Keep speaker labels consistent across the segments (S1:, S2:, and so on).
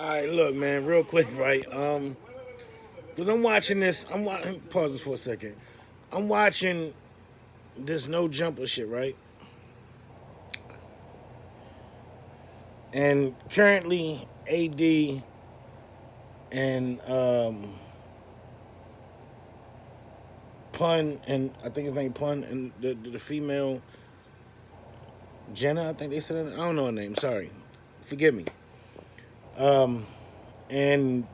S1: All right, look, man, real quick, right? Because I'm watching this. Pause this for a second. I'm watching this no jumper shit, right? And currently, AD and Pun and I think his name Pun and the female Jenna. I think they said it. I don't know her name. Sorry, forgive me. And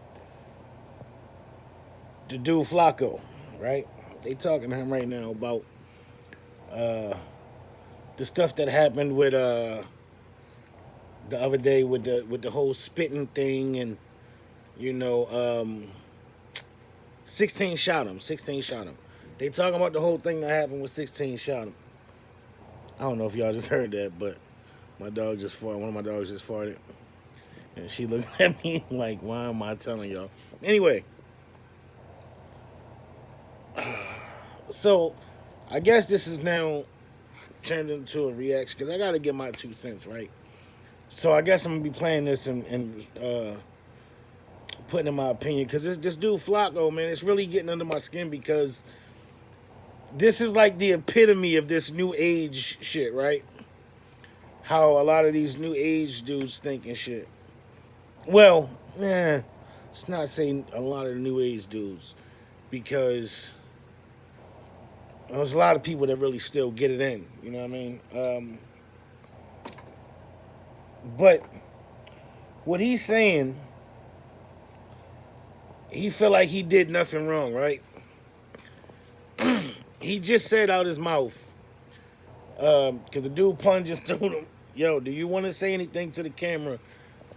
S1: the dude Flakko, right? They talking to him right now about the stuff that happened with the other day with the whole spitting thing and you know 16 shot him. 16 shot him. They talking about the whole thing that happened with 16 shot him. I don't know if y'all just heard that, but my dog just farted. One of my dogs just farted, and she looked at me like, "Why am I telling y'all?" Anyway, so I guess this is now turned into a reaction because I got to get my 2 cents right. So I guess I'm gonna be playing this and putting in my opinion because this dude Flacco, man, it's really getting under my skin because this is like the epitome of this new age shit, right? How a lot of these new age dudes think and shit. Well, it's not saying a lot of the new age dudes because there's a lot of people that really still get it in. You know what I mean? But what he's saying, he felt like he did nothing wrong, right? He just said out his mouth, because the dude Pun just told him, yo, do you want to say anything to the camera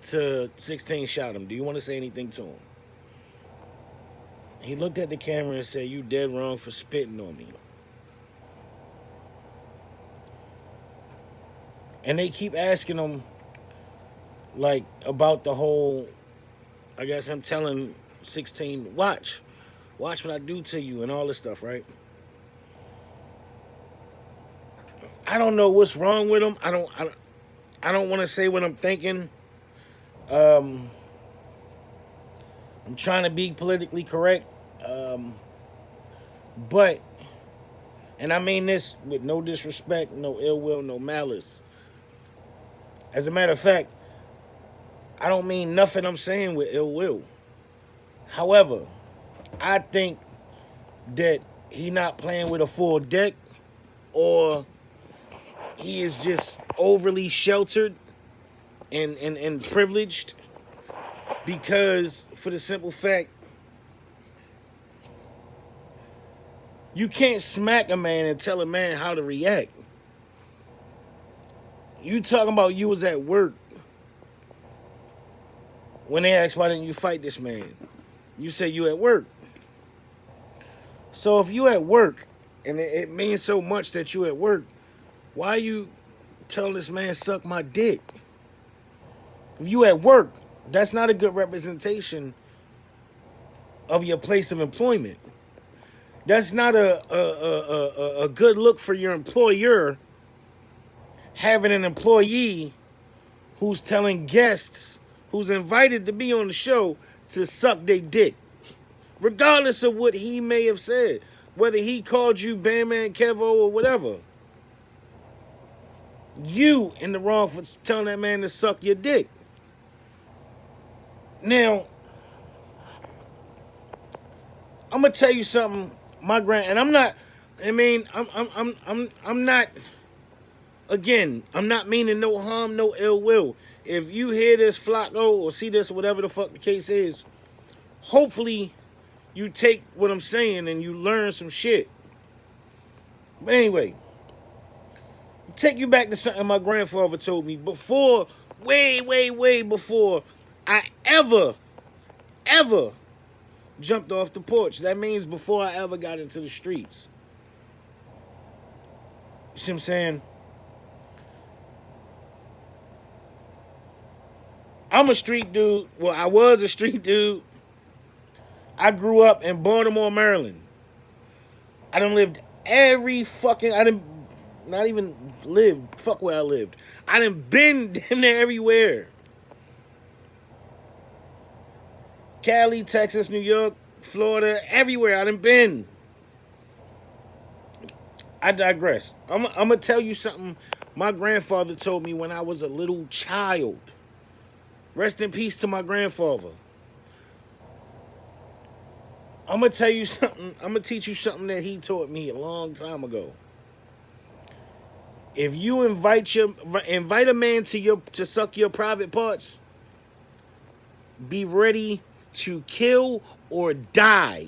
S1: to 16 shot him? Do you want to say anything to him? He looked at the camera and said, you dead wrong for spitting on me. And they keep asking him, like, about the whole, I guess I'm telling 16, watch what I do to you and all this stuff, right? I don't know what's wrong with him. I don't want to say what I'm thinking. I'm trying to be politically correct. But, and I mean this with no disrespect, no ill will, no malice. As a matter of fact, I don't mean nothing I'm saying with ill will. However, I think that he not playing with a full deck or he is just overly sheltered and privileged because for the simple fact you can't smack a man and tell a man how to react. You talking about you was at work when they asked why didn't you fight this man. You say you at work. So if you at work and it means so much that you at work, why you tell this man suck my dick? If you at work, that's not a good representation of your place of employment. That's not a good look for your employer having an employee who's telling guests who's invited to be on the show to suck their dick. Regardless of what he may have said. Whether he called you Bandman Kevo or whatever. You in the wrong for telling that man to suck your dick. Now, I'm gonna tell you something. And I'm not. I mean, I'm not. Again, I'm not meaning no harm, no ill will. If you hear this Flacco or see this, whatever the fuck the case is, hopefully you take what I'm saying and you learn some shit. But anyway, take you back to something my grandfather told me before, way before I ever jumped off the porch. That means before I ever got into the streets. You see what I'm saying? I'm a street dude. Well, I was a street dude. I grew up in Baltimore, Maryland. I done lived every fucking... I didn't not even live. Fuck where I lived. I done been in there everywhere. Cali, Texas, New York, Florida, everywhere I done been. I digress. I'm gonna tell you something my grandfather told me when I was a little child. Rest in peace to my grandfather. I'm gonna tell you something. I'm gonna teach you something that he taught me a long time ago. If you invite a man to suck your private parts, be ready to kill or die.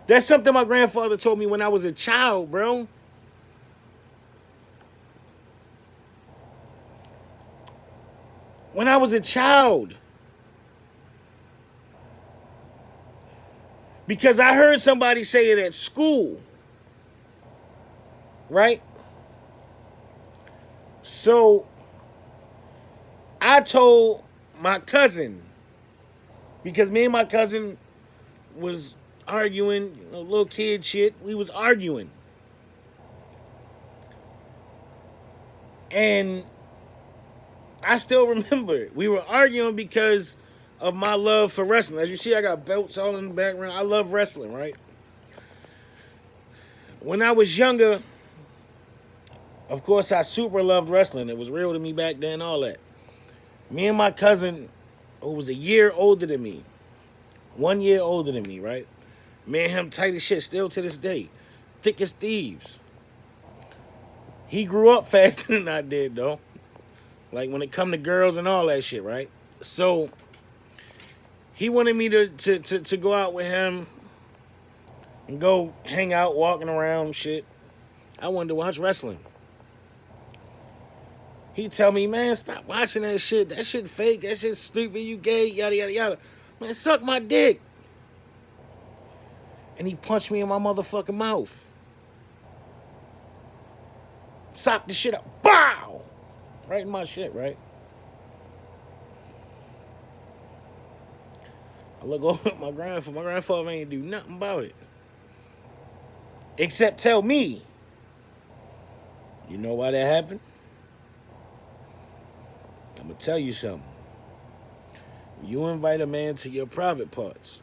S1: That's something my grandfather told me when I was a child, bro. When I was a child. Because I heard somebody say it at school. Right? So I told my cousin, because me and my cousin was arguing, little kid shit. We was arguing. And I still remember it. We were arguing because of my love for wrestling. As you see, I got belts all in the background. I love wrestling, right? When I was younger, of course, I super loved wrestling. It was real to me back then, all that. Me and my cousin, who was a year older than me, 1 year older than me, right? Me and him tight as shit still to this day. Thick as thieves. He grew up faster than I did, though. Like, when it come to girls and all that shit, right? So, he wanted me to go out with him and go hang out, walking around and shit. I wanted to watch wrestling. He tell me, man, stop watching that shit. That shit fake. That shit stupid. You gay, yada, yada, yada. Man, suck my dick. And he punched me in my motherfucking mouth. Socked the shit up. Bow! Right in my shit, right? I look over at my grandfather. My grandfather ain't do nothing about it. Except tell me. You know why that happened? I'm going to tell you something. You invite a man to your private parts.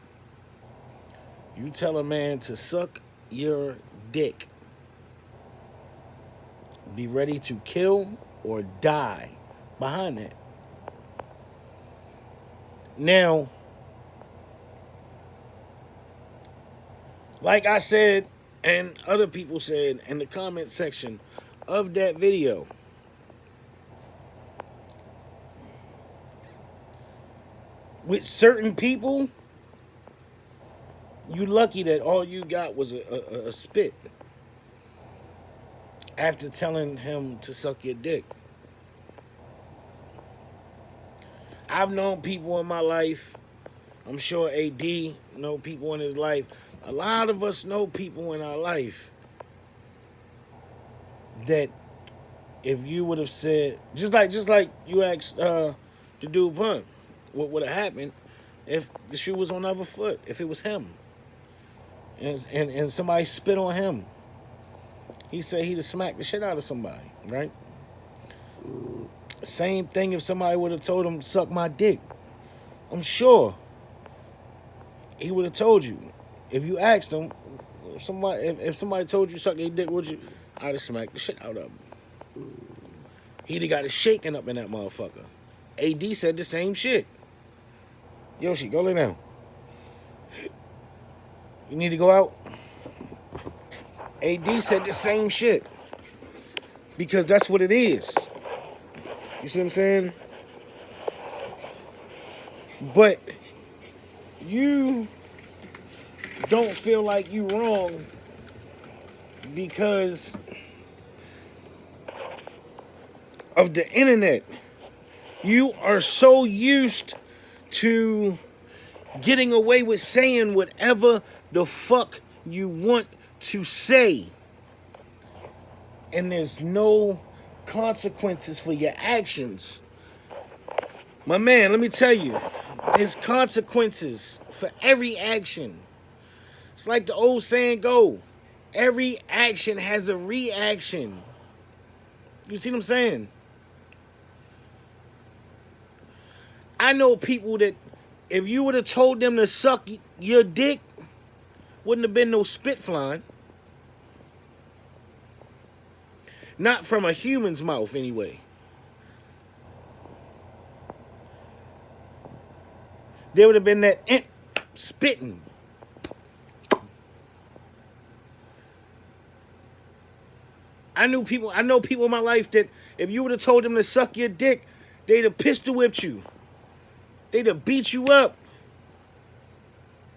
S1: You tell a man to suck your dick. Be ready to kill or die behind that. Now, like I said, and other people said in the comment section of that video, with certain people, you lucky that all you got was a spit after telling him to suck your dick. I've known people in my life, I'm sure AD know people in his life. A lot of us know people in our life that if you would have said, just like you asked the dude Pun, what would have happened if the shoe was on the other foot, if it was him, and somebody spit on him. He said he'd have smacked the shit out of somebody, right? Same thing if somebody would have told him, suck my dick. I'm sure he would have told you. If you asked him, if somebody told you suck their dick, would you? I'd have smacked the shit out of him. He'd have got it shaking up in that motherfucker. AD said the same shit. Yoshi, go lay down. You need to go out? AD said the same shit. Because that's what it is. You see what I'm saying? But you don't feel like you wrong because of the internet. You are so used to getting away with saying whatever the fuck you want to say. And there's no consequences for your actions. My man, let me tell you, there's consequences for every action. It's like the old saying go, every action has a reaction. You see what I'm saying? I know people that if you would have told them to suck your dick, wouldn't have been no spit flying. Not from a human's mouth, anyway. There would have been that spitting. I know people in my life that if you would have told them to suck your dick, they'd have pistol whipped you. They'd have beat you up.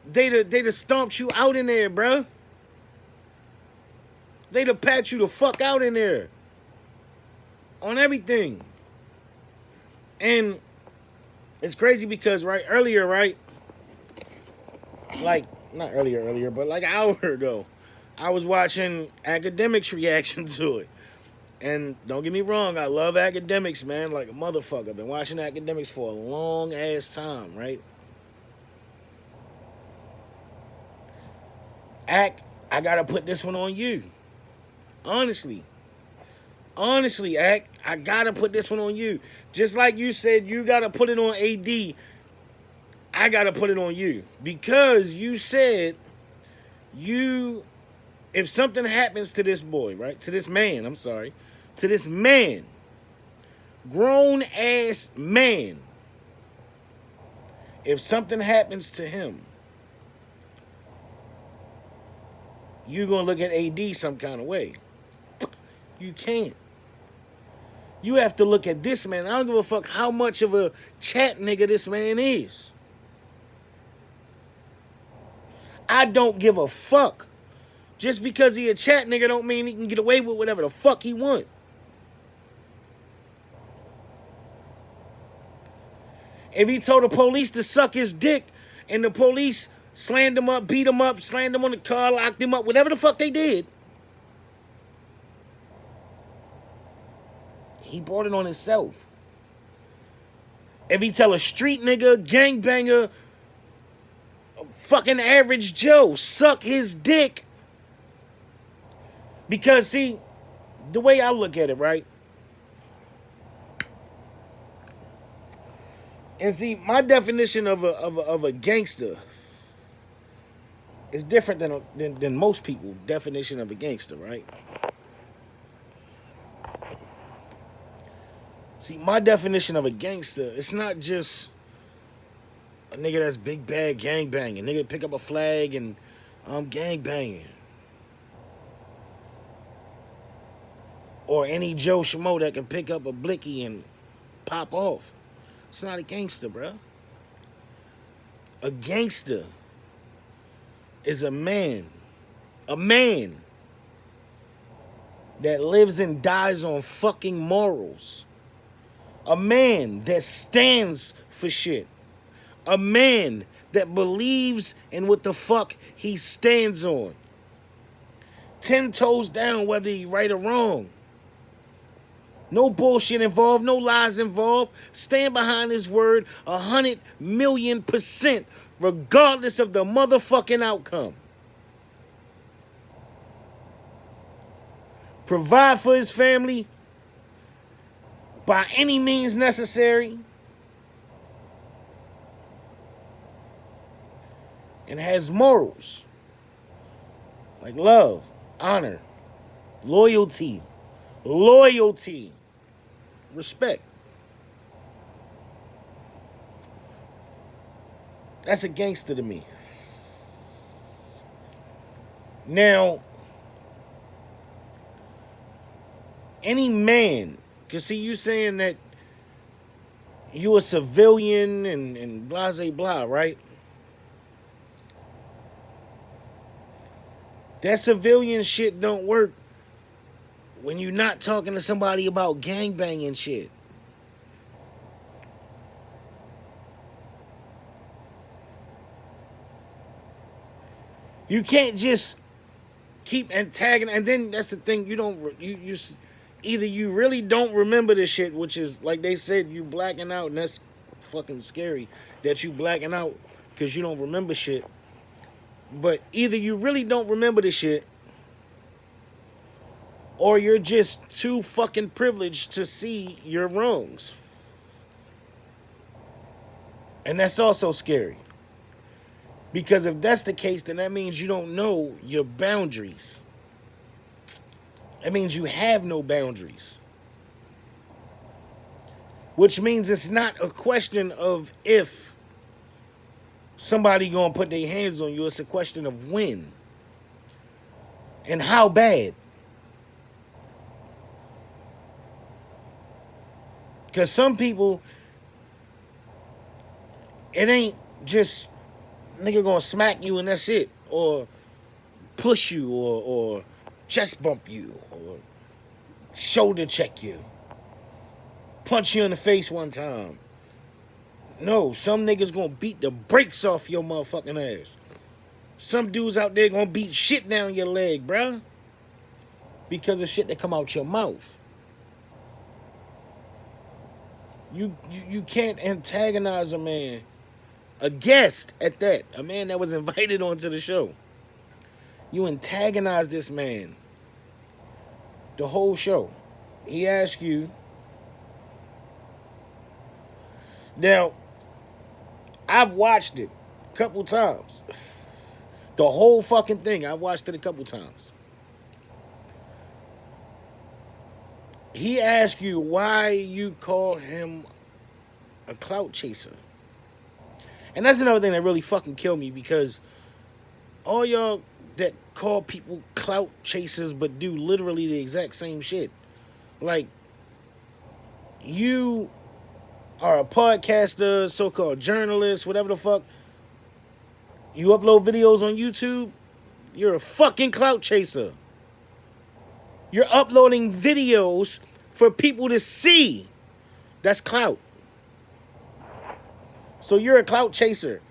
S1: They'd have stomped you out in there, bruh. They'd have pat you the fuck out in there. On everything. And it's crazy because, earlier, like, not earlier, but like an hour ago, I was watching Akademiks' reaction to it. And don't get me wrong, I love Akademiks, man, like a motherfucker. I've been watching Akademiks for a long ass time, right? I gotta put this one on you. Honestly, Ak, I gotta put this one on you. Just like you said, you gotta put it on AD. I gotta put it on you because you said if something happens to this boy, right? To this man, grown ass man, if something happens to him, you're gonna look at AD some kind of way. You can't. You have to look at this man. I don't give a fuck how much of a chat nigga this man is. I don't give a fuck. Just because he a chat nigga don't mean he can get away with whatever the fuck he want. If he told the police to suck his dick and the police slammed him up, beat him up, slammed him on the car, locked him up, whatever the fuck they did, he brought it on himself. If he tell a street nigga, gangbanger, fucking average Joe, suck his dick. Because, see, the way I look at it, right? And see, my definition of a gangster is different than most people's definition of a gangster, right? See, my definition of a gangster, it's not just a nigga that's big bad gang banging. Nigga pick up a flag and gang banging. Or any Joe Schmo that can pick up a blicky and pop off. It's not a gangster, bro. A gangster is a man that lives and dies on fucking morals. A man that stands for shit. A man that believes in what the fuck he stands on. 10 toes down, whether he right or wrong. No bullshit involved, no lies involved. Stand behind his word 100,000,000%, regardless of the motherfucking outcome. Provide for his family by any means necessary. And has morals. Like love, honor, loyalty, respect. That's a gangster to me. Now, any man, because see, you saying that you a civilian and blah, blah, blah, right? That civilian shit don't work when you're not talking to somebody about gangbanging shit. You can't just keep tagging, and then that's the thing. You either you really don't remember this shit, which is like they said, you blacking out, and that's fucking scary that you blacking out because you don't remember shit. But either you really don't remember this shit, or you're just too fucking privileged to see your wrongs. And that's also scary. Because if that's the case, then that means you don't know your boundaries. It means you have no boundaries. Which means it's not a question of if somebody gonna put their hands on you. It's a question of when. And how bad. Because some people, it ain't just nigga gonna smack you and that's it. Or push you or chest bump you or shoulder check you. Punch you in the face one time. No, some niggas gonna beat the brakes off your motherfucking ass. Some dudes out there gonna beat shit down your leg, bruh. Because of shit that come out your mouth. You can't antagonize a man. A guest at that. A man that was invited onto the show. You antagonize this man. The whole show. He asked you. Now, I've watched it a couple times. The whole fucking thing. I watched it a couple times. He asked you why you call him a clout chaser. And that's another thing that really fucking killed me, because all y'all that call people clout chasers but do literally the exact same shit. Like, you are a podcaster, so-called journalist, whatever the fuck. You upload videos on YouTube, you're a fucking clout chaser. You're uploading videos for people to see. That's clout. So you're a clout chaser.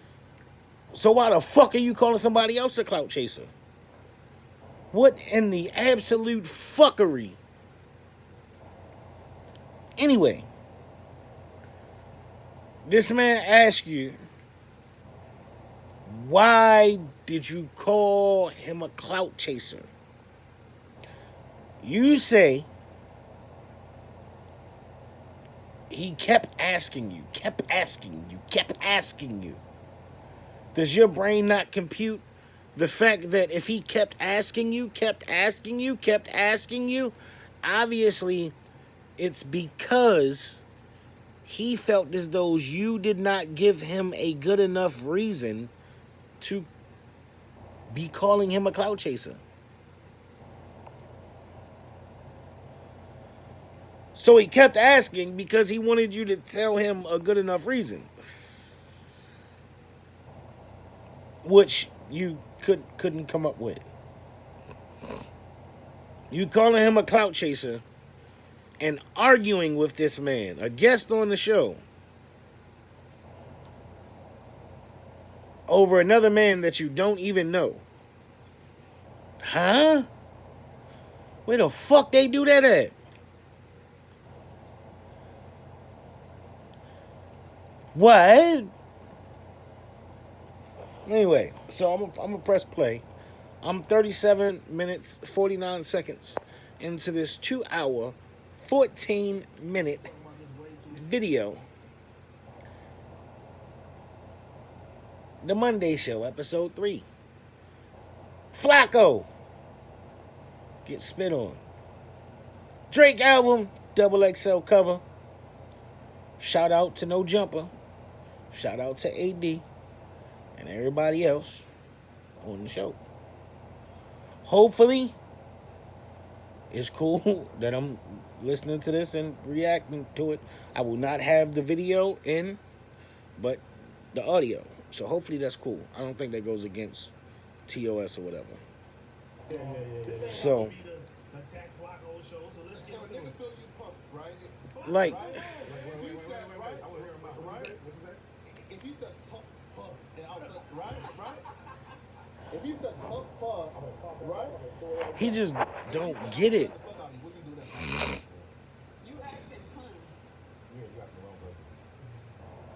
S1: So why the fuck are you calling somebody else a clout chaser? What in the absolute fuckery? Anyway, this man asked you, why did you call him a clout chaser? You say he kept asking you. Does your brain not compute the fact that if he kept asking you, obviously it's because he felt as though you did not give him a good enough reason to be calling him a clout chaser. So he kept asking because he wanted you to tell him a good enough reason. Which you couldn't come up with. You calling him a clout chaser and arguing with this man, a guest on the show, over another man that you don't even know. Huh? Where the fuck they do that at? What? Anyway, so I'm gonna press play. I'm 37 minutes, 49 seconds into this 2-hour, 14-minute video. The Monday Show, episode 3. Flakko gets spit on. Drake album, XXL cover. Shout out to No Jumper. Shout out to AD and everybody else on the show. Hopefully, it's cool that I'm listening to this and reacting to it. I will not have the video in, but the audio. So hopefully that's cool. I don't think that goes against TOS or whatever. So, like, he just don't get it.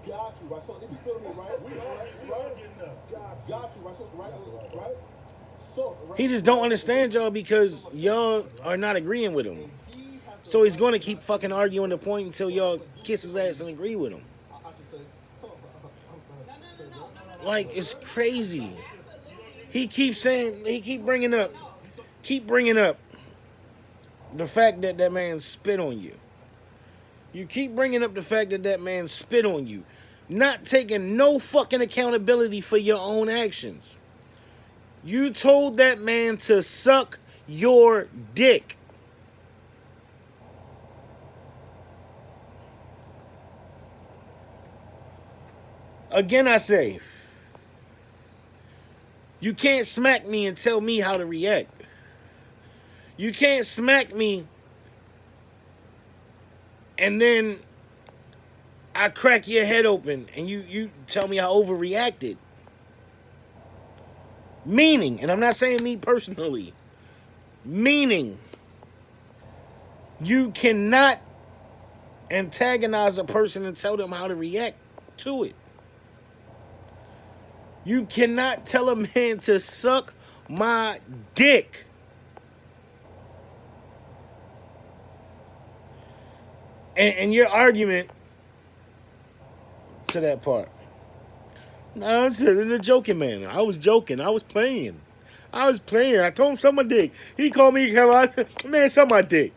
S2: Got you, right? So if you feel me, right? Got you, right? So,
S1: He just don't understand y'all because y'all are not agreeing with him. So he's going to keep fucking arguing the point until y'all kiss his ass and agree with him. Like, it's crazy. He keeps bringing up the fact that that man spit on you. You keep bringing up the fact that that man spit on you, not taking no fucking accountability for your own actions. You told that man to suck your dick. Again, I say, you can't smack me and tell me how to react. You can't smack me and then I crack your head open and you tell me I overreacted. Meaning, and I'm not saying me personally, meaning you cannot antagonize a person and tell them how to react to it. You cannot tell a man to suck my dick. And your argument to that part. No, I'm saying in a joking manner. I was joking. I was playing. I told him suck my dick. He called me, man, suck my dick.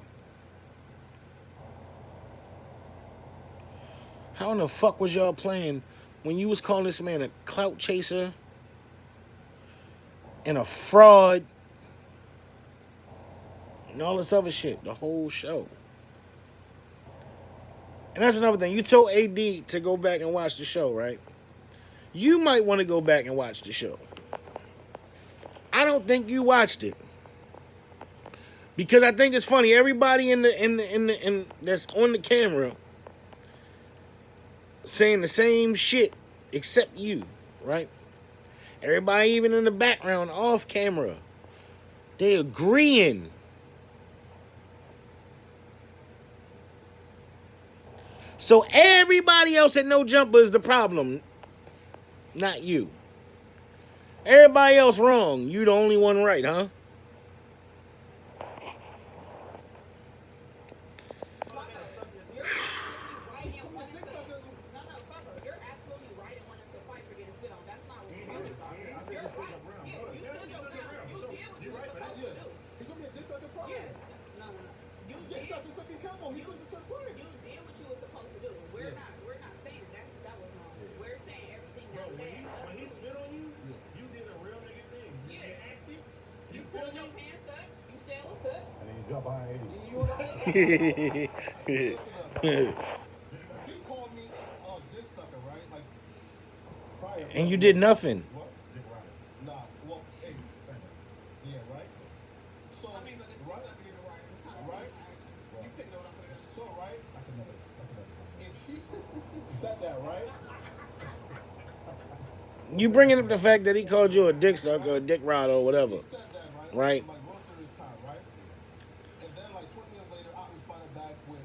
S1: How in the fuck was y'all playing when you was calling this man a clout chaser and a fraud and all this other shit, the whole show? And that's another thing. You told AD to go back and watch the show, right? You might want to go back and watch the show. I don't think you watched it because I think it's funny. Everybody in that's on the camera saying the same shit except you, right? Everybody, even in the background, off camera, they agreeing. So everybody else at No Jumper is the problem, not you. Everybody else wrong. You the only one right, huh?
S2: He called me dick sucker, right? Like prior.
S1: And you did nothing.
S2: What? Dick rider. Nah. Well, hey, yeah, right. So,
S3: I mean, but it's
S2: right,
S3: sucking in the right. It's kind of
S2: right.
S3: You picked it up for this.
S2: So, right. That's another. If he said that, right?
S1: You bringing up the fact that he called you a dick sucker, or a dick rider, or whatever,
S2: He said that,
S1: right?
S2: Like real serious time, right? And then like 20 minutes later, I responded back with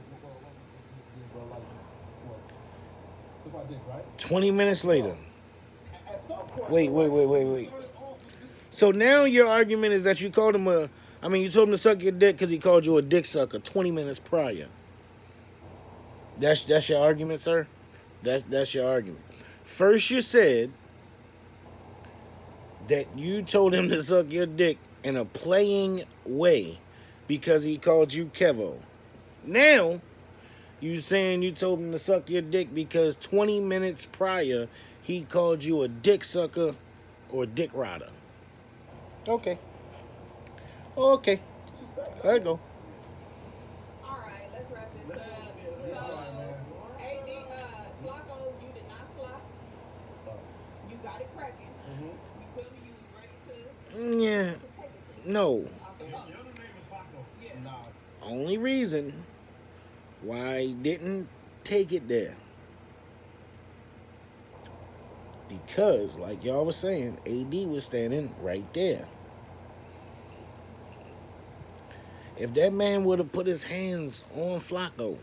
S2: my dick, right?
S1: 20 minutes later.
S2: At some point.
S1: Wait. So now your argument is that you called him you told him to suck your dick because he called you a dick sucker 20 minutes prior. That's your argument, sir? That's your argument. First you said that you told him to suck your dick in a playing way because he called you Kevo. Now, you saying you told him to suck your dick because 20 minutes prior he called you a dick sucker or dick rider. Okay. There you go.
S3: All right, let's wrap this up. So, AD, Flakko, you did not fly. You got it cracking. You feel me? You was ready to
S1: Yeah.
S3: take it.
S1: No.
S3: Yeah.
S2: Nah.
S1: Only reason why I didn't take it there. Because, like y'all was saying, AD was standing right there. If that man would have put his hands on Flakko,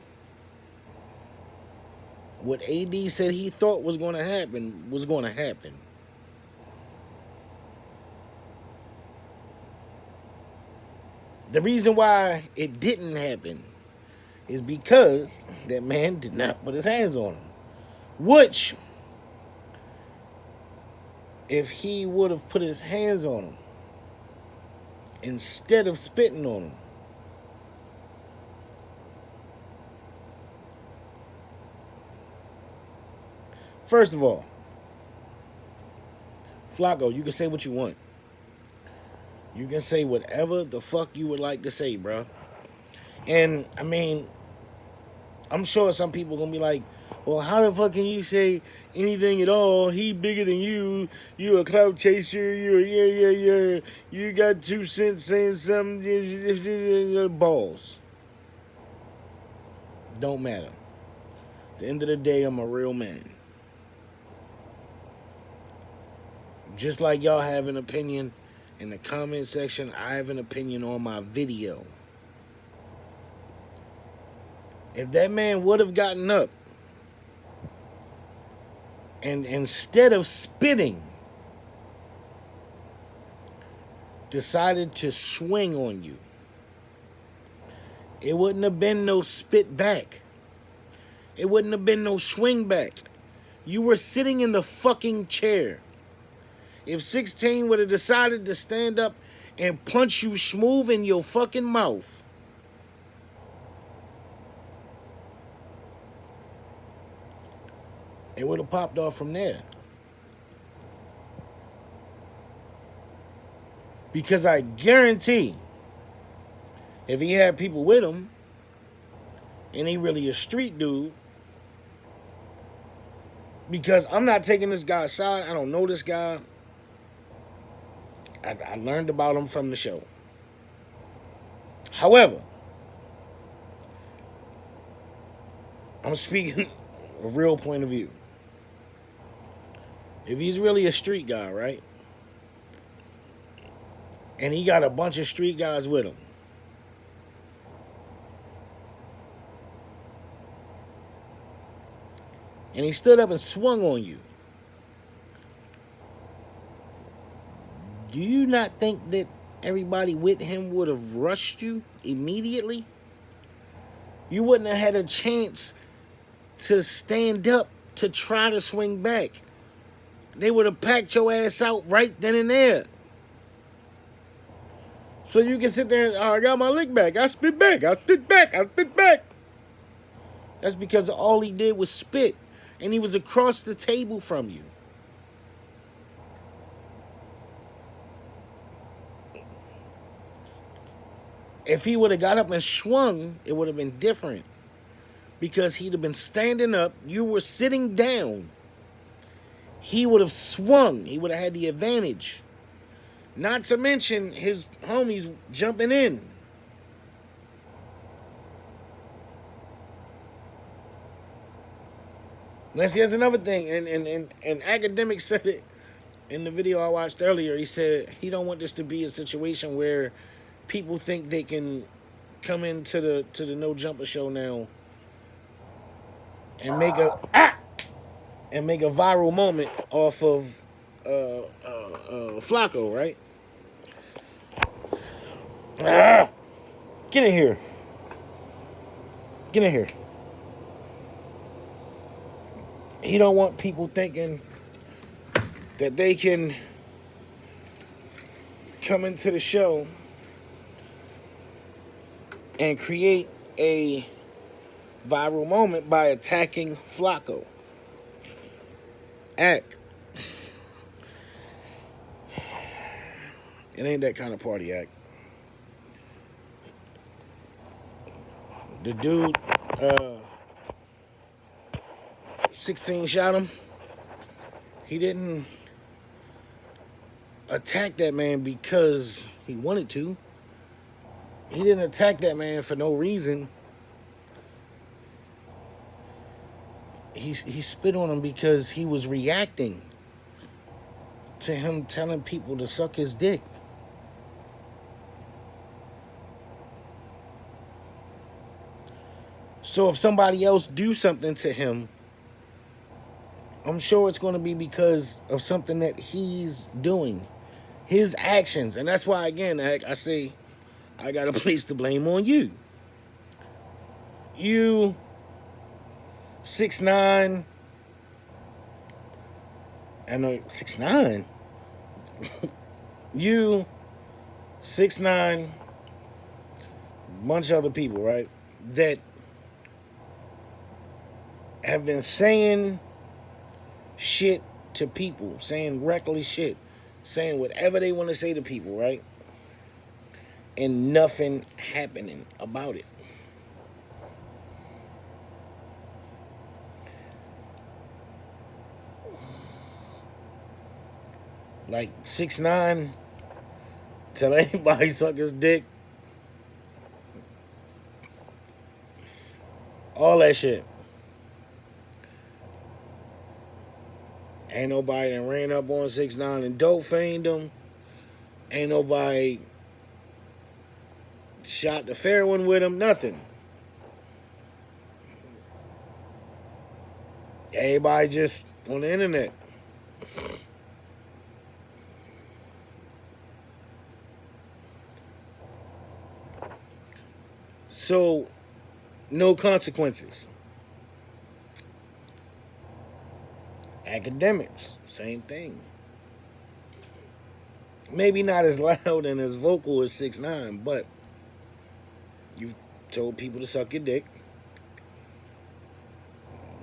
S1: what AD said he thought was going to happen was going to happen. The reason why it didn't happen is because that man did not put his hands on him. Which if he would have put his hands on him instead of spitting on him. First of all, Flakko, you can say what you want. You can say whatever the fuck you would like to say, bro. And I mean, I'm sure some people gonna be like, well, how the fuck can you say anything at all? He bigger than you. You a clout chaser. You yeah. You got 2 cents saying something. Balls. Don't matter. At the end of the day, I'm a real man. Just like y'all have an opinion in the comment section, I have an opinion on my video. If that man would have gotten up and instead of spitting, decided to swing on you, it wouldn't have been no spit back. It wouldn't have been no swing back. You were sitting in the fucking chair. If 16 would have decided to stand up and punch you smooth in your fucking mouth, it would have popped off from there. Because I guarantee, if he had people with him, and he really a street dude, because I'm not taking this guy's side, I don't know this guy. I learned about him from the show. However, I'm speaking a real point of view. If he's really a street guy, right? And he got a bunch of street guys with him, and he stood up and swung on you, do you not think that everybody with him would have rushed you immediately? You wouldn't have had a chance to stand up to try to swing back. They would have packed your ass out right then and there. So you can sit there and, oh, I got my lick back. I spit back. I spit back. I spit back. That's because all he did was spit. And he was across the table from you. If he would have got up and swung, it would have been different. Because he'd have been standing up. You were sitting down. He would have swung. He would have had the advantage. Not to mention his homies jumping in. Now, see, that's another thing. And Akademiks said it in the video I watched earlier. He said he don't want this to be a situation where people think they can come into the No Jumper show now and make a viral moment off of Flakko, right? Get in here. Get in here. He don't want people thinking that they can come into the show and create a viral moment by attacking Flakko. It ain't that kind of party, act. The dude, 16 shot him. He didn't attack that man because he wanted to. He didn't attack that man for no reason. He spit on him because he was reacting to him telling people to suck his dick. So if somebody else do something to him, I'm sure it's going to be because of something that he's doing. His actions. And that's why, again, I say I got to place the blame on you. You, 6'9". I know, 6'9"? You, 6ix9ine, bunch of other people, right? That have been saying shit to people, saying reckless shit, saying whatever they want to say to people, right? And nothing happening about it. Like 6ix9ine, tell anybody suck his dick. All that shit. Ain't nobody that ran up on 6ix9ine and dope fiend him. Ain't nobody shot the fair one with him. Nothing. Everybody just on the internet. So, no consequences. Akademiks, same thing. Maybe not as loud and as vocal as 6ix9ine, but you've told people to suck your dick.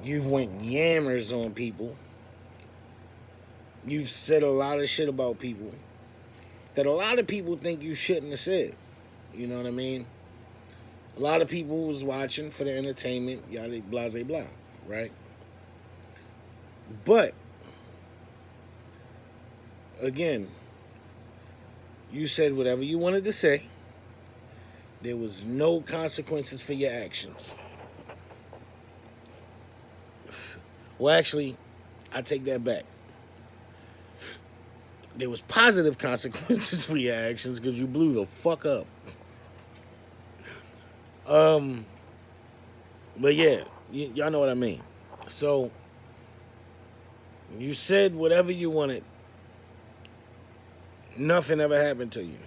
S1: You've went yammers on people. You've said a lot of shit about people that a lot of people think you shouldn't have said. You know what I mean? A lot of people was watching for the entertainment, yada blah blah blah, right? But again, you said whatever you wanted to say. There was no consequences for your actions. Well, actually, I take that back. There was positive consequences for your actions because you blew the fuck up. But yeah, y'all know what I mean. So, you said whatever you wanted. Nothing ever happened to you.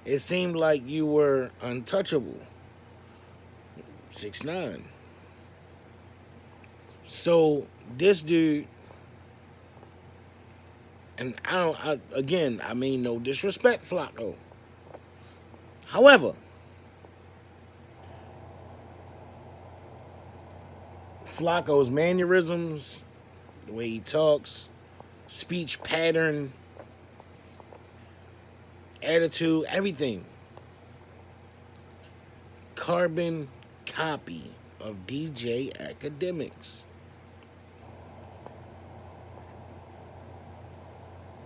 S1: It seemed like you were untouchable. 6ix9ine. So, this dude, and I mean no disrespect, Flakko. However, Flakko's mannerisms, the way he talks, speech pattern, attitude, everything. Carbon copy of DJ Akademiks.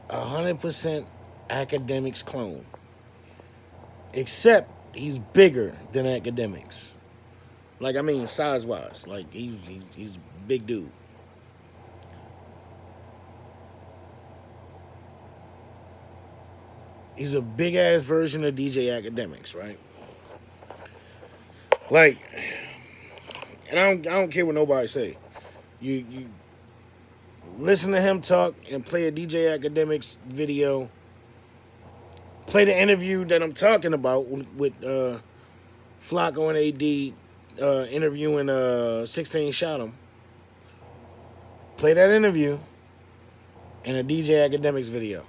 S1: 100% Akademiks clone. Except he's bigger than Akademiks. Like, I mean, size-wise. Like, he's a big dude. He's a big-ass version of DJ Akademiks, right? Like, and I don't care what nobody say. You listen to him talk and play a DJ Akademiks video. Play the interview that I'm talking about with Flakko and AD interviewing 16SHOTEM. Play that interview and a DJ Akademiks video.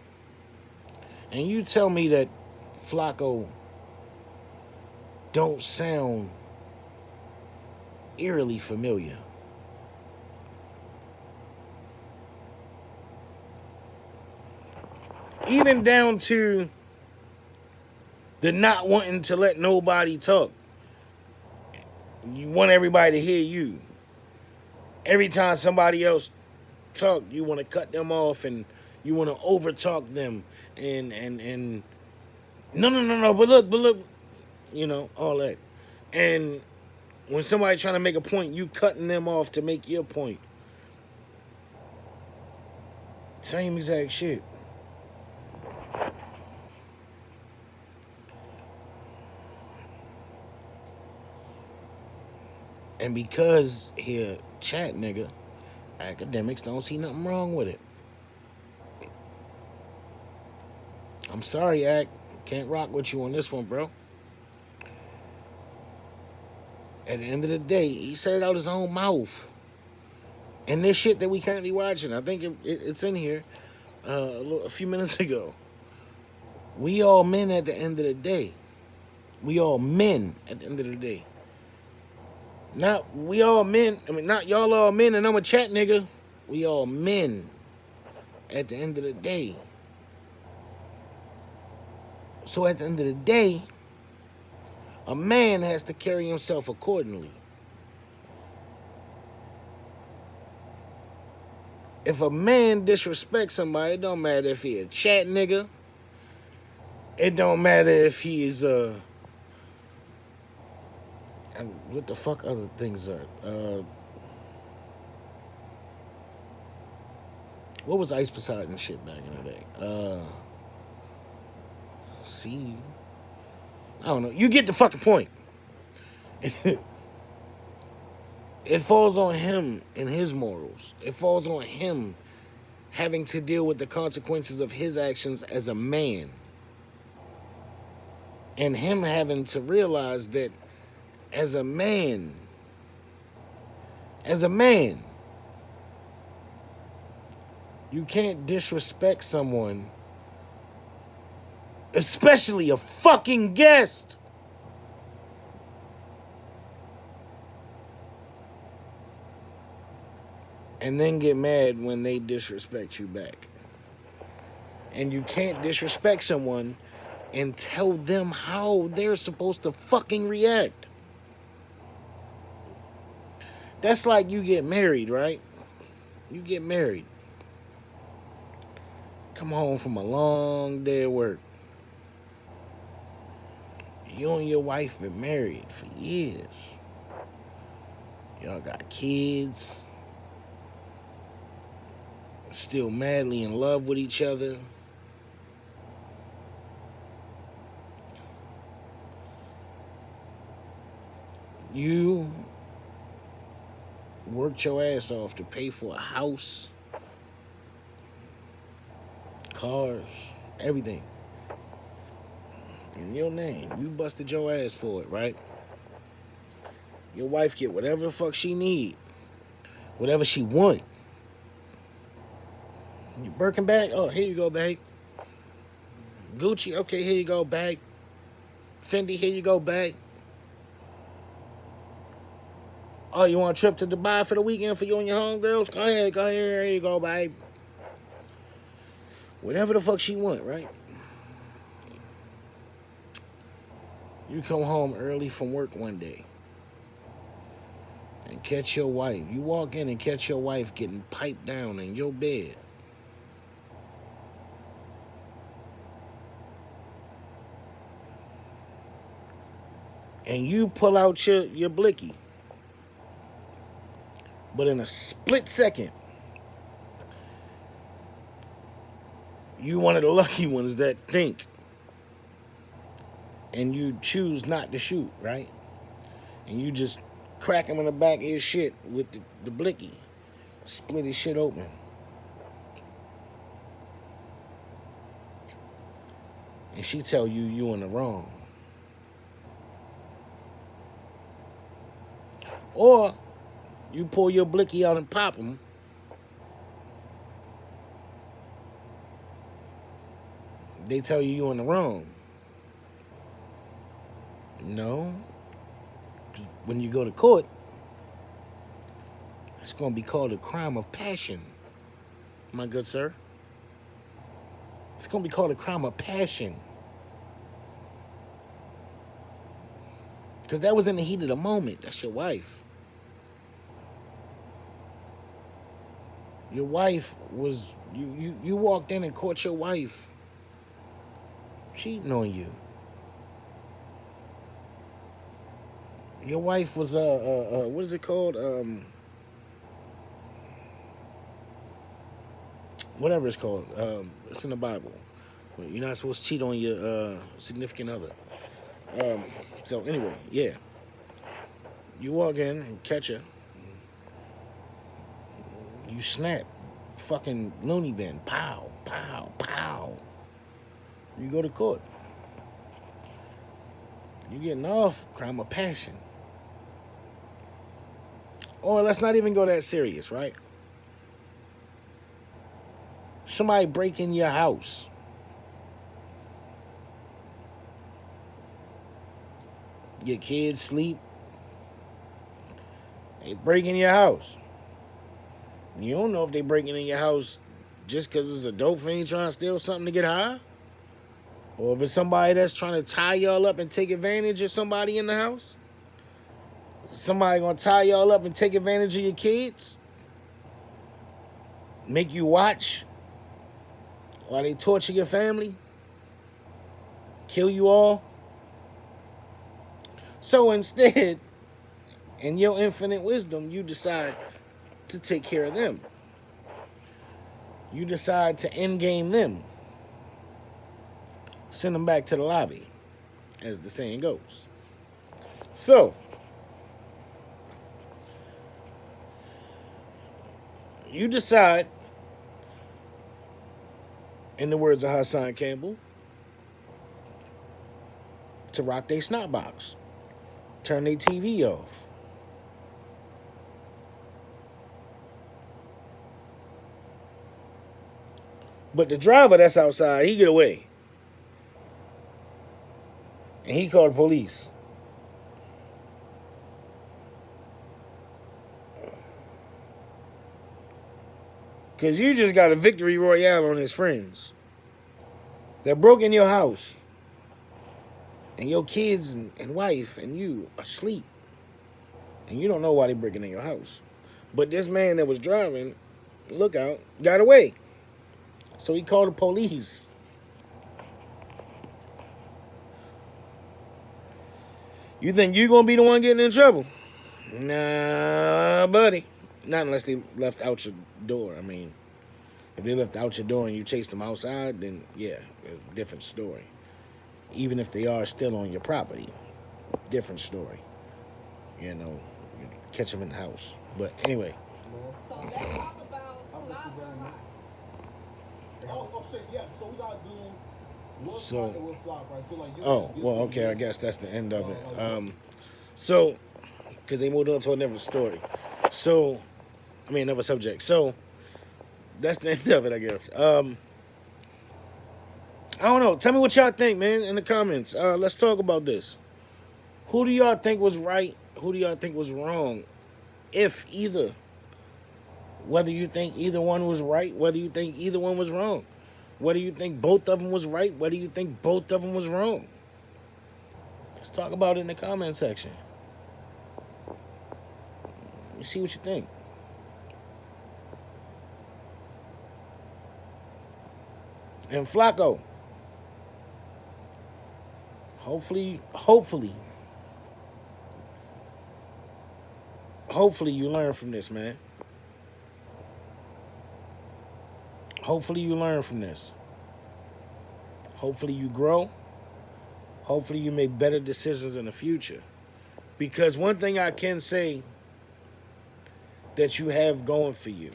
S1: And you tell me that Flakko don't sound eerily familiar. Even down to the not wanting to let nobody talk. You want everybody to hear you. Every time somebody else talk, you want to cut them off and you want to overtalk them and no, but look, you know, all that. And when somebody trying to make a point, you cutting them off to make your point. Same exact shit. And because here, chat nigga, Akademiks don't see nothing wrong with it. I'm sorry, Ak. Can't rock with you on this one, bro. At the end of the day, he said it out his own mouth. And this shit that we currently watching, I think it's in here a few minutes ago. We all men at the end of the day. We all men at the end of the day. Not we all men. I mean, not y'all all men and I'm a chat nigga. We all men at the end of the day. So at the end of the day, a man has to carry himself accordingly. If a man disrespects somebody, it don't matter if he a chat nigga. It don't matter if he's what the fuck other things are. What was Ice Poseidon shit back in the day? See, I don't know. You get the fucking point. It falls on him and his morals. It falls on him having to deal with the consequences of his actions as a man. And him having to realize that as a man, you can't disrespect someone, especially a fucking guest. And then get mad when they disrespect you back. And you can't disrespect someone and tell them how they're supposed to fucking react. That's like you get married, right? You get married. Come home from a long day of work. You and your wife been married for years. Y'all got kids. Still madly in love with each other. You worked your ass off to pay for a house, cars, everything. In your name. You busted your ass for it, right? Your wife get whatever the fuck she need. Whatever she want. You Birkin bag? Oh, here you go, bag. Gucci? Okay, here you go, bag. Fendi? Here you go, bag. Oh, you want a trip to Dubai for the weekend for you and your homegirls? Go ahead, here you go, babe. Whatever the fuck she want, right? You come home early from work one day and catch your wife. You walk in and catch your wife getting piped down in your bed. And you pull out your blicky. But in a split second, you one of the lucky ones that think. And you choose not to shoot, right? And you just crack him in the back of his shit with the blicky. Split his shit open. And she tell you in the wrong. Or you pull your blicky out and pop him. They tell you in the wrong. No. When you go to court, it's going to be called a crime of passion, my good sir. It's going to be called a crime of passion. Because that was in the heat of the moment. That's your wife. Your wife was, you walked in and caught your wife cheating on you. Your wife was, what is it called? Whatever it's called. It's in the Bible. You're not supposed to cheat on your significant other. So anyway, yeah. You walk in and catch her. You snap. Fucking loony bin. Pow, pow, pow. You go to court. You getting off crime of passion. Or let's not even go that serious, right? Somebody break in your house. Your kids sleep. They break in your house. You don't know if they breaking in your house just because it's a dope fiend trying to steal something to get high. Or if it's somebody that's trying to tie y'all up and take advantage of somebody in the house. Somebody gonna tie y'all up and take advantage of your kids. Make you watch while they torture your family. Kill you all. So instead, in your infinite wisdom, you decide to take care of them. You decide to end game them. Send them back to the lobby, as the saying goes. So, you decide, in the words of Hassan Campbell, to rock their snot box. Turn their TV off. But the driver that's outside, he get away. And he called the police. Because you just got a victory royale on his friends. That broke in your house. And your kids and wife and you are asleep. And you don't know why they breaking in your house. But this man that was driving, look out, got away. So he called the police. You think you gonna be the one getting in trouble? Nah, buddy. Not unless they left out your door. I mean, if they left out your door and you chased them outside, then yeah, it's a different story. Even if they are still on your property, different story. You know, you catch them in the house. But anyway.
S3: So let's talk about flop or hot.
S2: Oh shit, yeah. So we gotta do what's
S1: So-
S2: hot and what flop, right? So like you
S1: Oh, well, okay, I guess that's the end of it. So, because they moved on to another story. So, I mean, another subject. So, that's the end of it, I guess. I don't know. Tell me what y'all think, man, in the comments. Let's talk about this. Who do y'all think was right? Who do y'all think was wrong? If either. Whether you think either one was right, whether you think either one was wrong. Whether you think both of them was right, whether you think both of them was wrong. Let's talk about it in the comment section. You see what you think. And Flakko, hopefully you learn from this, man. Hopefully you learn from this. Hopefully you grow. Hopefully you make better decisions in the future. Because one thing I can say that you have going for you,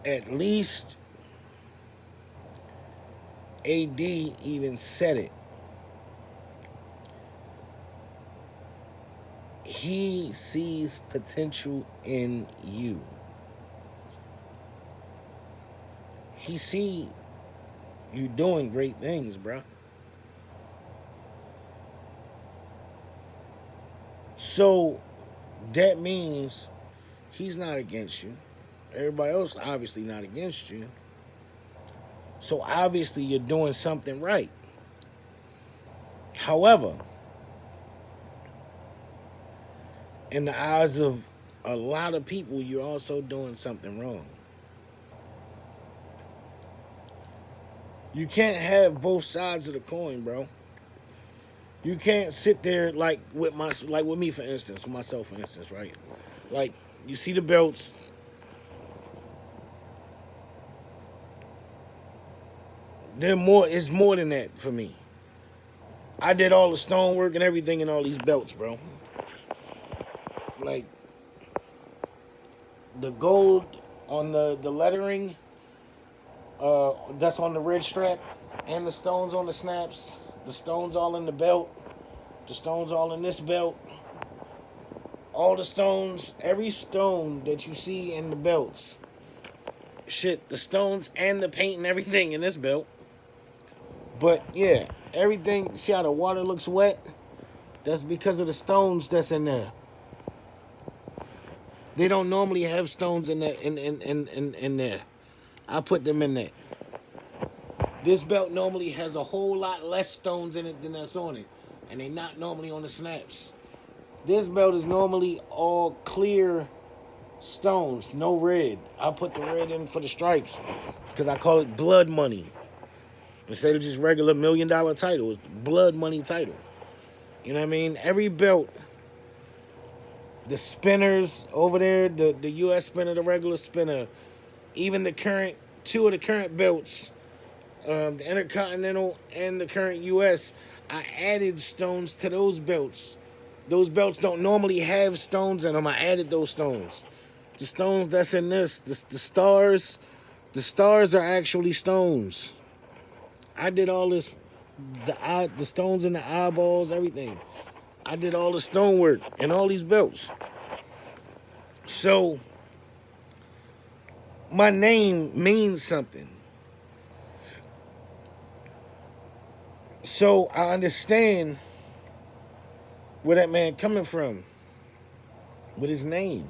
S1: at least AD even said it. He sees potential in you. He see you doing great things, bro. So that means he's not against you. Everybody else obviously not against you. So obviously you're doing something right. However, in the eyes of a lot of people, you're also doing something wrong. You can't have both sides of the coin, bro. You can't sit there like with me, for instance, myself, for instance, right? Like, you see the belts. It's more than that for me. I did all the stonework and everything in all these belts, bro. Like, the gold on the lettering, that's on the red strap, and the stones on the snaps, the stones all in the belt, the stones all in this belt, all the stones, every stone that you see in the belts shit, the stones and the paint and everything in this belt. But yeah, everything. See how the water looks wet? That's because of the stones that's in there. They don't normally have stones in there. In there, I put them in there. This belt normally has a whole lot less stones in it than that's on it, and they're not normally on the snaps. This belt is normally all clear stones, no red. I put the red in for the stripes because I call it blood money. Instead of just regular $1 million title, it's blood money title. You know what I mean? Every belt, the spinners over there, the US spinner, the regular spinner, even the current, two of the current belts, the Intercontinental and the current US, I added stones to those belts. Those belts don't normally have stones in them. I added those stones. The stones that's in this, the stars are actually stones. I did all this, the stones in the eyeballs, everything. I did all the stonework in all these belts. So my name means something. So I understand where that man coming from with his name.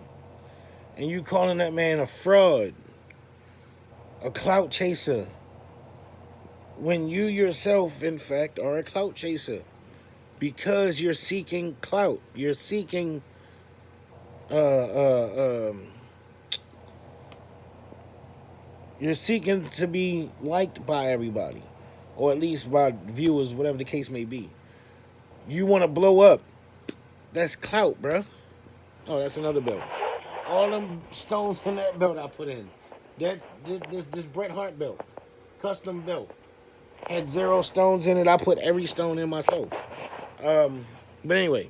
S1: And you calling that man a fraud, a clout chaser, when you yourself, in fact, are a clout chaser because you're seeking clout. You're seeking you're seeking to be liked by everybody, or at least by viewers, whatever the case may be. You want to blow up. That's clout, bruh. Oh, that's another belt. All them stones in that belt I put in. This Bret Hart belt, custom belt, had 0 stones in it. I put every stone in myself. But anyway,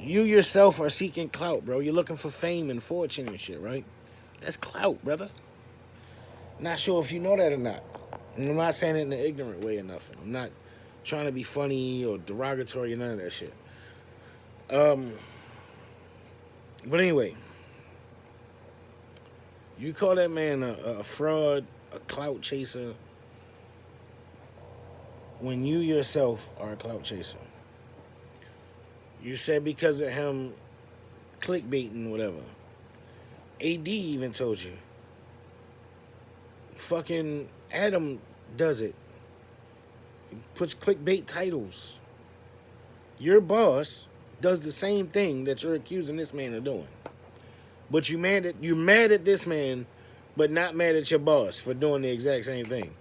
S1: you yourself are seeking clout, bro. You're looking for fame and fortune and shit, right? That's clout, brother. Not sure if you know that or not. And I'm not saying it in an ignorant way or nothing. I'm not trying to be funny or derogatory or none of that shit. But anyway, you call that man a fraud, a clout chaser, when you yourself are a clout chaser. You said because of him clickbaiting, whatever. AD even told you. Fucking Adam does it. He puts clickbait titles. Your boss does the same thing that you're accusing this man of doing. But you're mad at this man, but not mad at your boss for doing the exact same thing.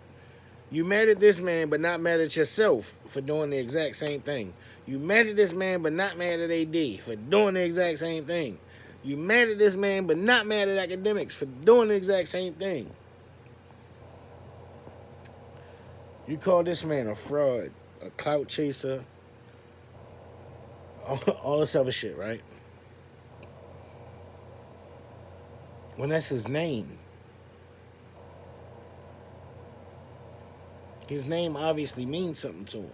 S1: You mad at this man, but not mad at yourself for doing the exact same thing. You mad at this man, but not mad at AD for doing the exact same thing. You mad at this man, but not mad at Akademiks for doing the exact same thing. You call this man a fraud, a clout chaser, all this other shit, right? When that's his name. His name obviously means something to him.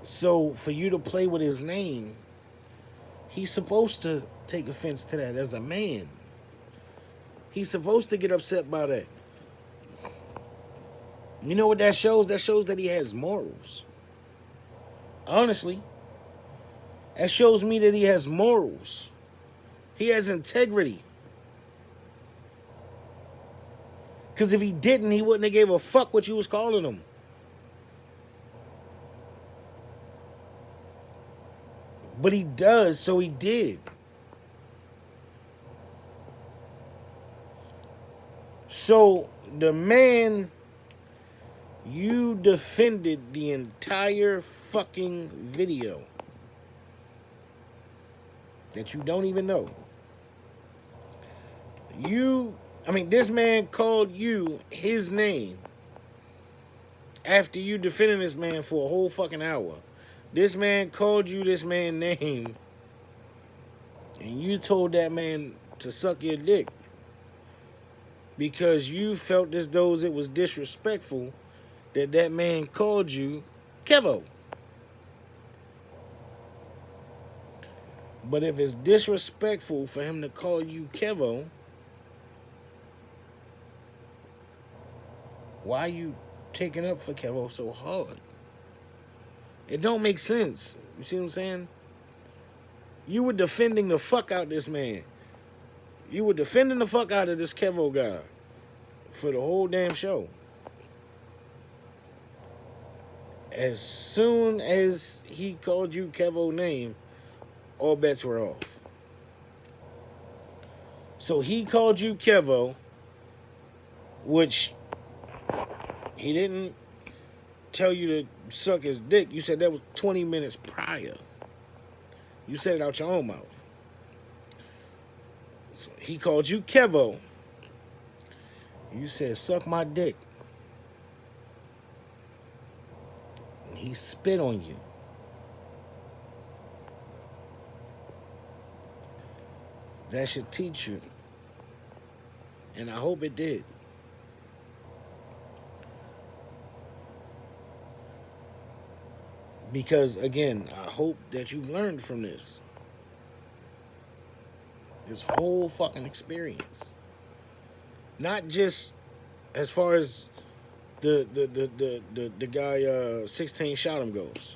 S1: So for you to play with his name, he's supposed to take offense to that as a man. He's supposed to get upset by that. You know what that shows? That shows that he has morals. Honestly, that shows me that he has morals. He has integrity. Because if he didn't, he wouldn't have gave a fuck what you was calling him. But he does, so he did. So the man you defended the entire fucking video that you don't even know. This man called you his name after you defending this man for a whole fucking hour. This man called you this man's name and you told that man to suck your dick because you felt as though it was disrespectful that man called you Kevo. But if it's disrespectful for him to call you Kevo, why are you taking up for Kevo so hard? It don't make sense. You see what I'm saying? You were defending the fuck out this man. You were defending the fuck out of this Kevo guy for the whole damn show. As soon as he called you Kevo's name, all bets were off. So he called you Kevo, which he didn't tell you to suck his dick. You said that was 20 minutes prior. You said it out your own mouth. So he called you Kevo. You said, suck my dick. And he spit on you. That should teach you. And I hope it did. Because, again, I hope that you've learned from this. This whole fucking experience. Not just as far as the guy 16SHOTEM goes.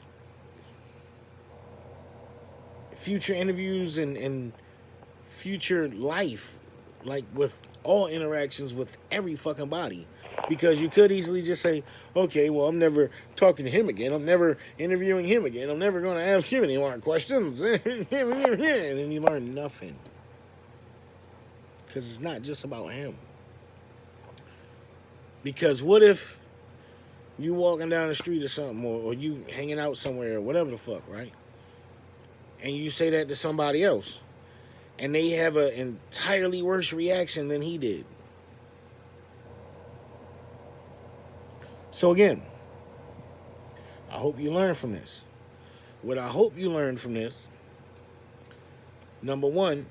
S1: Future interviews and future life, like with all interactions with every fucking body. Because you could easily just say, okay, well, I'm never talking to him again. I'm never interviewing him again. I'm never going to ask him any more questions. And then you learn nothing. Because it's not just about him. Because what if you walking down the street or something, or you hanging out somewhere, or whatever the fuck, right? And you say that to somebody else. And they have an entirely worse reaction than he did. So again, I hope you learn from this. What I hope you learn from this, number one,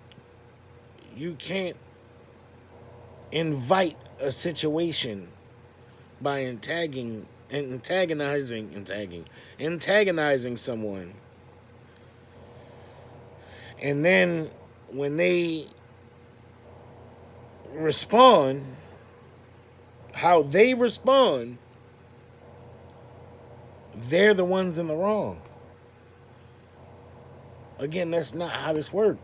S1: you can't invite a situation by antagonizing someone. And then when they respond, how they respond, they're the ones in the wrong. Again, that's not how this works.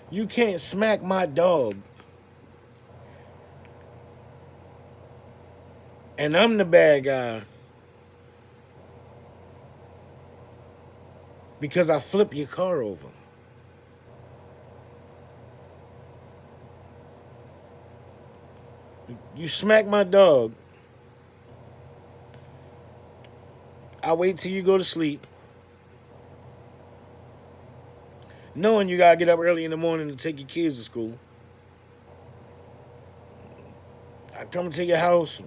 S1: You can't smack my dog and I'm the bad guy because I flip your car over. You smack my dog. I wait till you go to sleep, knowing you gotta get up early in the morning to take your kids to school. I come to your house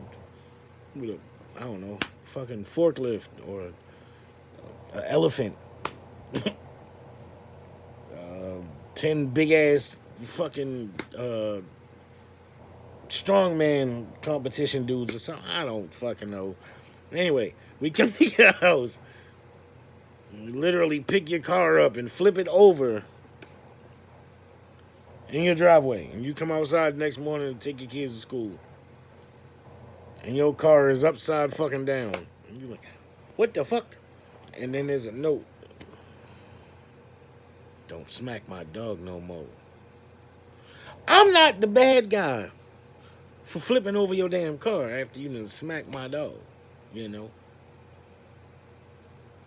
S1: with a, I don't know, fucking forklift or an elephant. 10 big ass fucking strongman competition dudes or something. I don't fucking know. Anyway, we come to your house. We literally pick your car up and flip it over in your driveway. And you come outside the next morning to take your kids to school. And your car is upside fucking down. And you're like, what the fuck? And then there's a note. Don't smack my dog no more. I'm not the bad guy for flipping over your damn car after you done smack my dog, you know?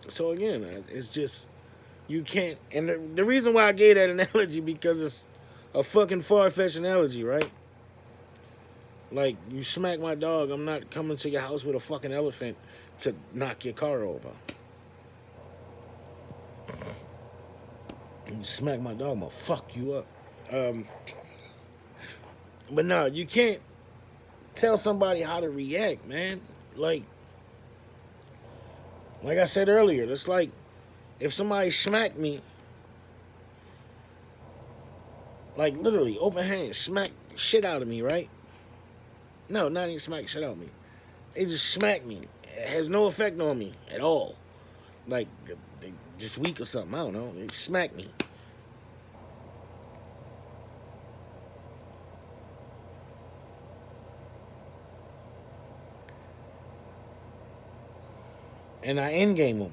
S1: So again, it's just, you can't, and the reason why I gave that analogy, because it's a fucking far-fetched analogy, right? Like, you smack my dog, I'm not coming to your house with a fucking elephant to knock your car over. You smack my dog, I'm gonna fuck you up. But no, you can't tell somebody how to react, man. Like I said earlier, it's like if somebody smacked me, like literally open hand, smack shit out of me, right? No, not even smack shit out of me. They just smacked me. It has no effect on me at all. Like, they just weak or something. I don't know. They smacked me. And I end game them.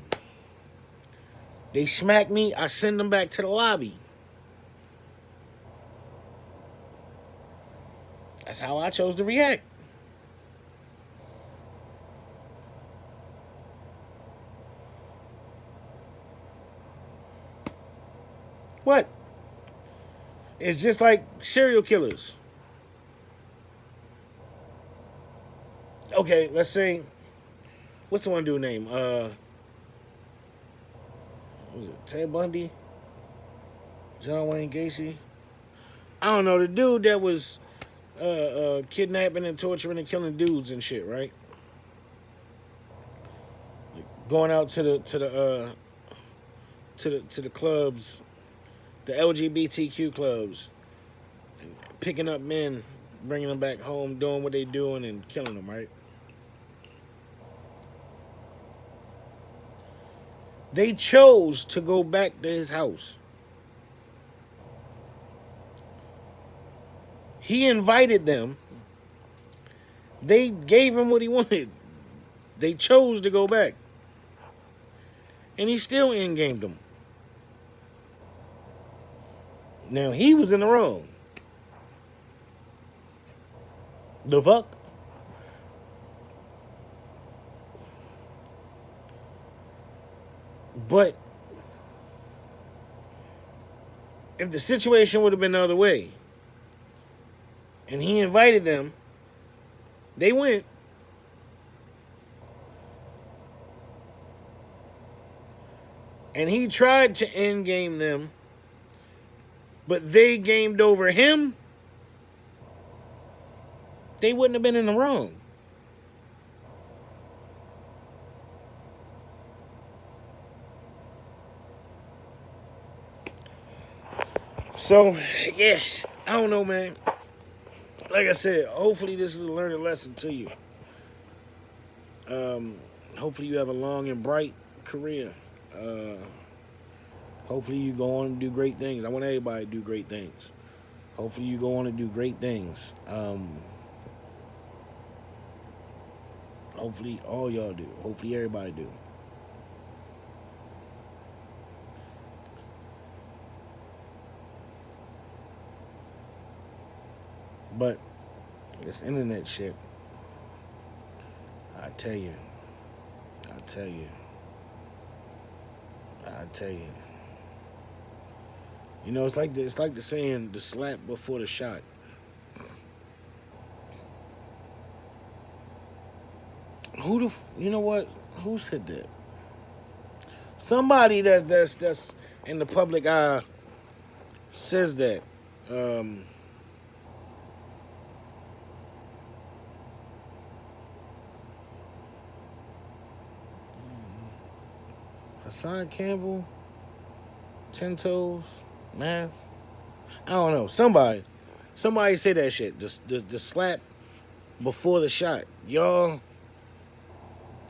S1: They smack me, I send them back to the lobby. That's how I chose to react. What? It's just like serial killers. Okay, let's say, what's the one dude name? What was it Ted Bundy? John Wayne Gacy? I don't know, the dude that was kidnapping and torturing and killing dudes and shit, right? Going out to the clubs, the LGBTQ clubs, and picking up men, bringing them back home, doing what they doing, and killing them, right? They chose to go back to his house. He invited them. They gave him what he wanted. They chose to go back. And he still in-gamed them. Now, he was in the wrong. The fuck? But if the situation would have been the other way, and he invited them, they went. And he tried to end game them, but they gamed over him, they wouldn't have been in the wrong. So, yeah, I don't know, man. Like I said, hopefully this is a learning lesson to you. Hopefully you have a long and bright career. Hopefully you go on and do great things. I want everybody to do great things. Hopefully you go on and do great things. Hopefully all y'all do. Hopefully everybody do. But this internet shit, I tell you. You know, it's like the saying, the slap before the shot. You know what? Who said that? Somebody that's in the public eye says that. Hassan Campbell, 10 toes, math. I don't know. Somebody say that shit. The slap before the shot. Y'all,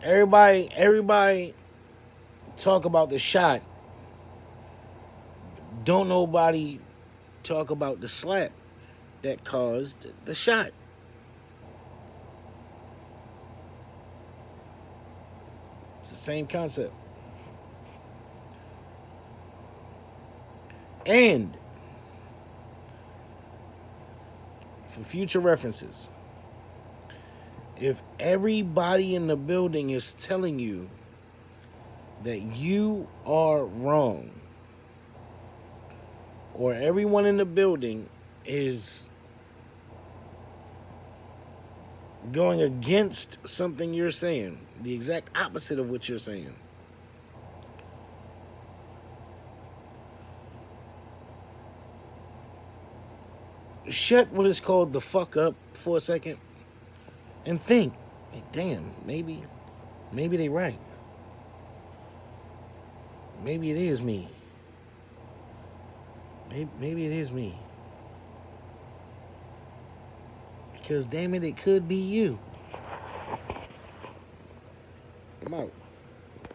S1: everybody talk about the shot. Don't nobody talk about the slap that caused the shot. It's the same concept. And for future references, if everybody in the building is telling you that you are wrong, or everyone in the building is going against something you're saying, the exact opposite of what you're saying, shut what is called the fuck up for a second and think, hey, damn, maybe they right. Maybe it is me. Maybe it is me. Because damn it could be you. I'm out.